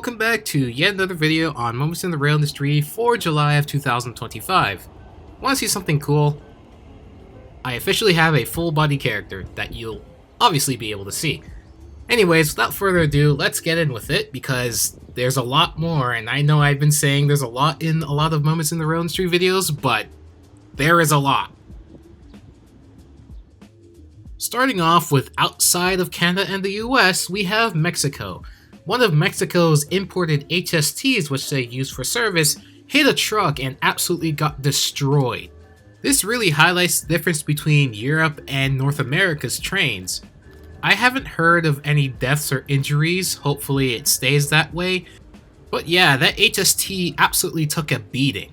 Welcome back to yet another video on Moments in the Rail Industry for July of 2025. Want to see something cool? I officially have a full body character that you'll obviously be able to see. Anyways, without further ado, let's get in with it because there's a lot more, and I know I've been saying there's a lot in a lot of Moments in the Rail Industry videos, but there is a lot. Starting off with outside of Canada and the US, we have Mexico. One of Mexico's imported HSTs, which they use for service, hit a truck and absolutely got destroyed. This really highlights the difference between Europe and North America's trains. I haven't heard of any deaths or injuries, hopefully it stays that way, but yeah, that HST absolutely took a beating.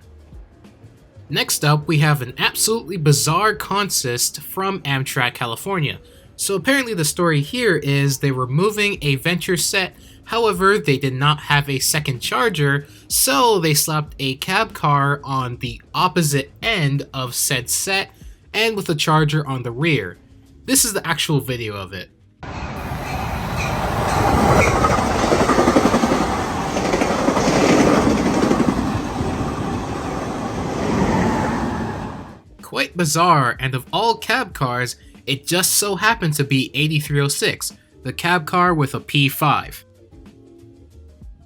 Next up, we have an absolutely bizarre consist from Amtrak California. So apparently the story here is they were moving a Venture set, however they did not have a second charger, so they slapped a cab car on the opposite end of said set and with a charger on the rear. This is the actual video of it. Quite bizarre, and of all cab cars, it just so happened to be 8306, the cab car with a P5.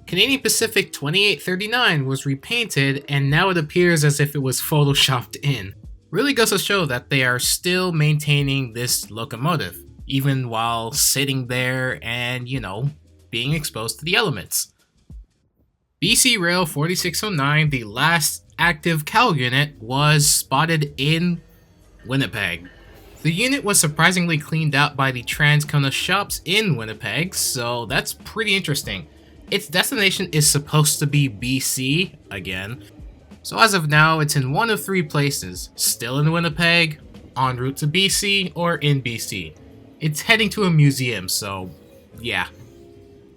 Canadian Pacific 2839 was repainted, and now it appears as if it was photoshopped in. Really goes to show that they are still maintaining this locomotive, even while sitting there and, being exposed to the elements. BC Rail 4609, the last active CAL unit, was spotted in Winnipeg. The unit was surprisingly cleaned out by the Transcona shops in Winnipeg, so that's pretty interesting. Its destination is supposed to be BC again, so as of now it's in one of three places, still in Winnipeg, en route to BC, or in BC. It's heading to a museum, so yeah.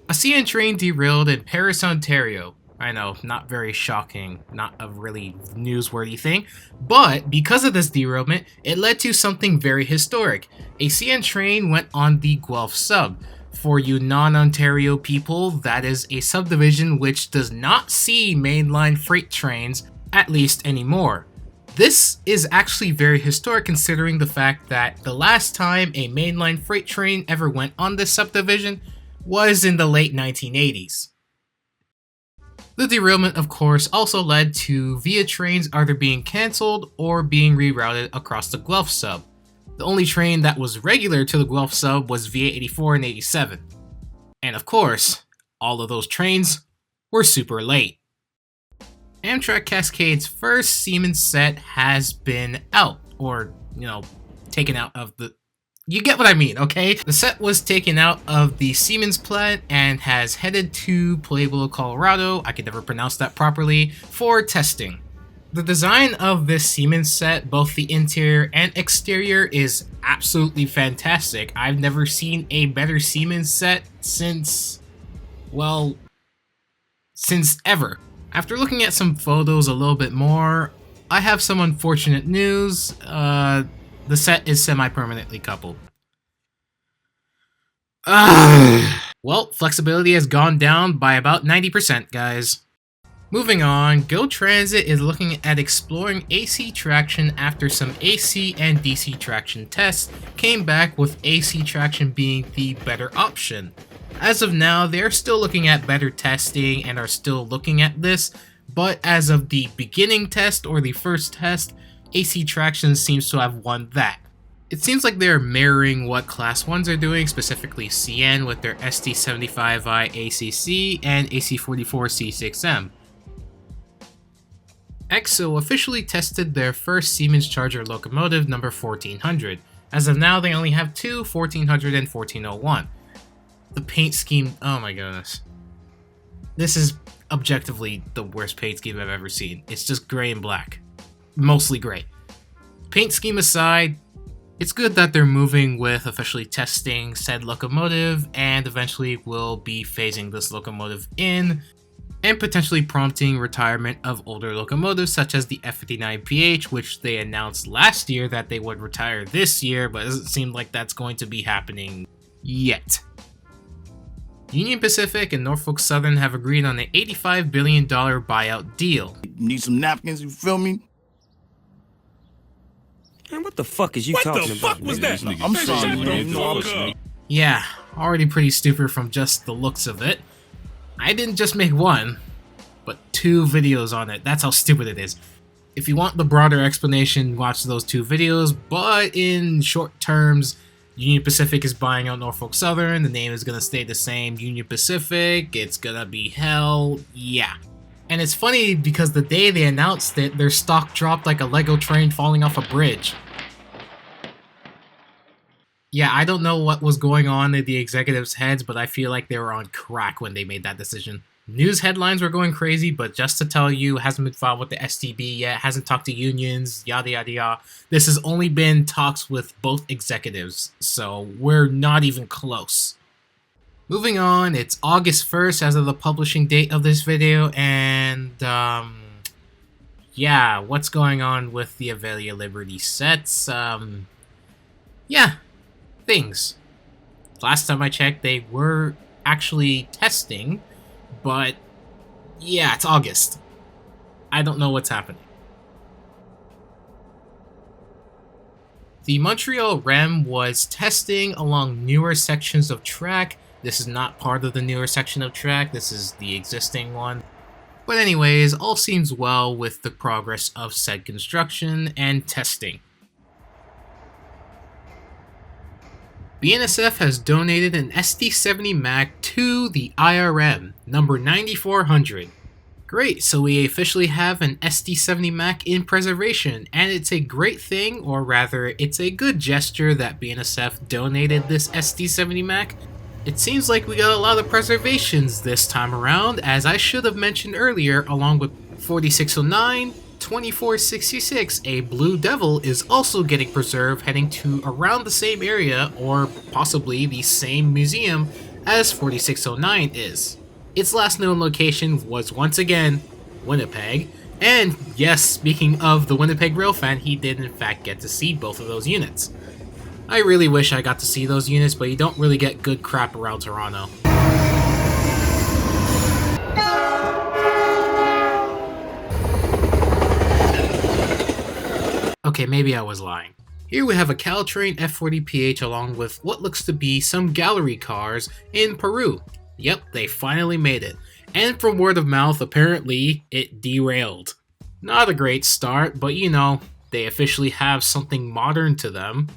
A CN train derailed in Paris, Ontario. I know, not very shocking, not a really newsworthy thing, but because of this derailment, it led to something very historic. A CN train went on the Guelph sub. For you non-Ontario people, that is a subdivision which does not see mainline freight trains, at least anymore. This is actually very historic considering the fact that the last time a mainline freight train ever went on this subdivision was in the late 1980s. The derailment, of course, also led to VIA trains either being cancelled or being rerouted across the Guelph sub. The only train that was regular to the Guelph sub was VIA 84 and 87. And of course, all of those trains were super late. Amtrak Cascade's first Siemens set has been out, or, taken out of the... You get what I mean, okay? The set was taken out of the Siemens plant and has headed to Pueblo, Colorado, I could never pronounce that properly, for testing. The design of this Siemens set, both the interior and exterior, is absolutely fantastic. I've never seen a better Siemens set since ever. After looking at some photos a little bit more, I have some unfortunate news. The set is semi-permanently coupled. Well, flexibility has gone down by about 90%, guys. Moving on, Go Transit is looking at exploring AC traction after some AC and DC traction tests came back with AC traction being the better option. As of now, they're still looking at better testing and are still looking at this, but as of the beginning test or the first test, AC traction seems to have won that. It seems like they're mirroring what Class 1s are doing, specifically CN with their ST75i ACC and AC44 C6M. EXO officially tested their first Siemens Charger locomotive number 1400. As of now, they only have two, 1400 and 1401. The paint scheme, oh my goodness. This is objectively the worst paint scheme I've ever seen. It's just gray and black. Mostly gray. Paint scheme aside, it's good that they're moving with officially testing said locomotive and eventually will be phasing this locomotive in and potentially prompting retirement of older locomotives such as the F59PH, which they announced last year that they would retire this year, but it doesn't seem like that's going to be happening yet. Union Pacific and Norfolk Southern have agreed on an $85 billion buyout deal. Need some napkins, you feel me? Man, what the fuck is you talking about? What the fuck was that? I'm sorry, man. Yeah, already pretty stupid from just the looks of it. I didn't just make one, but 2 videos on it. That's how stupid it is. If you want the broader explanation, watch those 2 videos, but in short terms, Union Pacific is buying out Norfolk Southern, the name is gonna stay the same, Union Pacific, it's gonna be hell, yeah. And it's funny because the day they announced it, their stock dropped like a Lego train falling off a bridge. Yeah, I don't know what was going on in the executives' heads, but I feel like they were on crack when they made that decision. News headlines were going crazy, but just to tell you, hasn't been filed with the STB yet, hasn't talked to unions, yada yada yada. This has only been talks with both executives, so we're not even close. Moving on, it's August 1st as of the publishing date of this video, and yeah, what's going on with the Avelia Liberty sets? Yeah, things. Last time I checked, they were actually testing, but yeah, it's August. I don't know what's happening. The Montreal REM was testing along newer sections of track. This is not part of the newer section of track, this is the existing one. But anyways, all seems well with the progress of said construction and testing. BNSF has donated an SD70 Mac to the IRM, number 9400. Great, so we officially have an SD70 Mac in preservation, and it's a great thing, or rather, it's a good gesture that BNSF donated this SD70 Mac. It seems like we got a lot of preservations this time around, as I should have mentioned earlier, along with 4609, 2466, a Blue Devil is also getting preserved, heading to around the same area, or possibly the same museum as 4609 is. Its last known location was once again Winnipeg, and yes, speaking of the Winnipeg Railfan, he did in fact get to see both of those units. I really wish I got to see those units, but you don't really get good crap around Toronto. Okay, maybe I was lying. Here we have a Caltrain F40PH along with what looks to be some gallery cars in Peru. Yep, they finally made it. And from word of mouth, apparently, it derailed. Not a great start, but you know, they officially have something modern to them.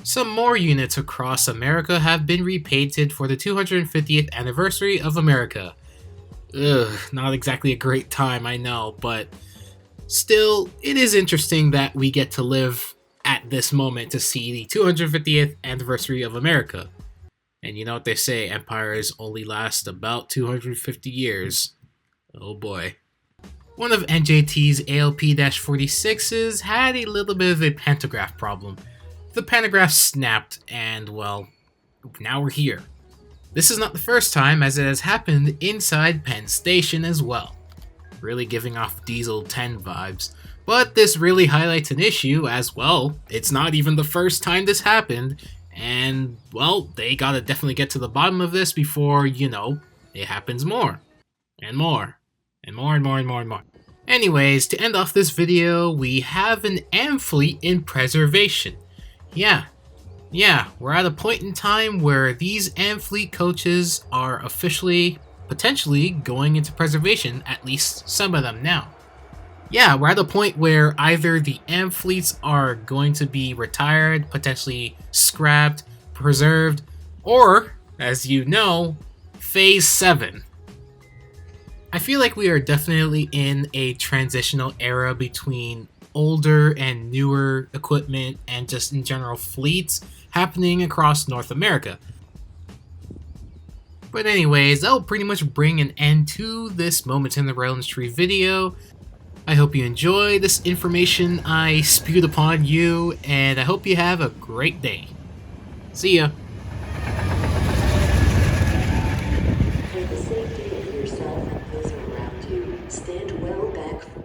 Some more units across America have been repainted for the 250th anniversary of America. Ugh, not exactly a great time, I know, but still, it is interesting that we get to live at this moment to see the 250th anniversary of America. And you know what they say, empires only last about 250 years. Oh boy. One of NJT's ALP-46s had a little bit of a pantograph problem. The pantograph snapped, and well, now we're here. This is not the first time, as it has happened inside Penn Station as well. Really giving off Diesel 10 vibes. But this really highlights an issue as well. It's not even the first time this happened, and well, they gotta definitely get to the bottom of this before, you know, it happens more. And more. And more and more and more and more. Anyways, to end off this video, we have an Amfleet in preservation. Yeah, we're at a point in time where these Amfleet coaches are officially, potentially, going into preservation, at least some of them now. Yeah, we're at a point where either the Amfleets are going to be retired, potentially scrapped, preserved, or, as you know, Phase 7. I feel like we are definitely in a transitional era between older and newer equipment and just in general fleets happening across North America. But anyways, that'll pretty much bring an end to this Moments in the Rail Industry video. I hope you enjoy this information I spewed upon you, and I hope you have a great day. See ya! For the safety of yourself and those around you, stand well back from